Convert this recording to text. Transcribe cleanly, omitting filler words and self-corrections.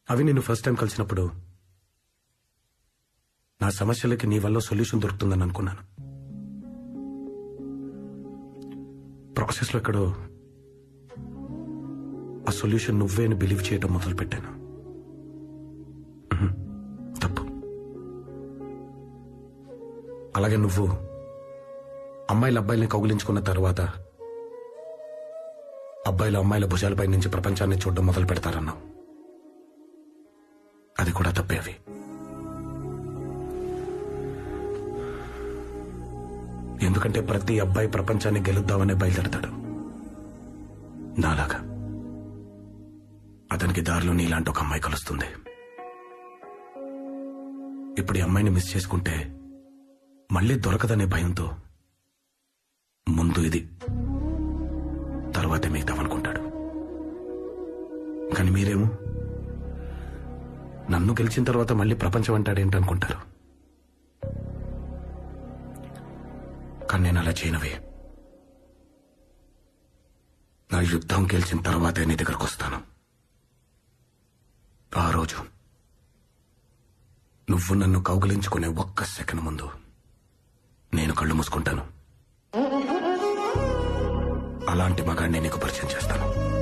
అవి నిన్ను first time కలిసినప్పుడు నా సమస్యలకి నీ వల్ల సొల్యూషన్ దొరుకుతుందని అనుకున్నాను. ప్రాసెస్లో ఎక్కడో ఆ సొల్యూషన్ నువ్వే అని బిలీవ్ చేయడం మొదలు పెట్టాను. తప్పు. అలాగే నువ్వు అమ్మాయిల అబ్బాయిల్ని కౌగిలించుకున్న తర్వాత అబ్బాయిలు అమ్మాయిల భుజాలపై నుంచి ప్రపంచాన్ని చూడడం మొదలు పెడతారన్నావు. అది కూడా తప్పే. అవి ఎందుకంటే ప్రతి అబ్బాయి ప్రపంచాన్ని గెలుద్దామనే బయలుదేరతాడు నాలాగా. అతనికి దారిలో నీలాంటి ఒక అమ్మాయి కలుస్తుంది. ఇప్పుడు ఈ అమ్మాయిని మిస్ చేసుకుంటే మళ్ళీ దొరకదనే భయంతో ముందు ఇది, తర్వాతే మిగతావనుకుంటాడు. కానీ మీరేమో నన్ను గెలిచిన తర్వాత మళ్ళీ ప్రపంచం అంటాడేంటనుకుంటారు. కానీ నేను అలా చేయనవే. నా యుద్ధం గెలిచిన తర్వాతే నీ దగ్గరకు వస్తాను. ఆ రోజు నువ్వు నన్ను కౌగిలించుకునే ఒక్క సెకండ్ ముందు నేను కళ్ళు మూసుకుంటాను. అలాంటి మగాడిని నీకు పరిచయం చేస్తాను.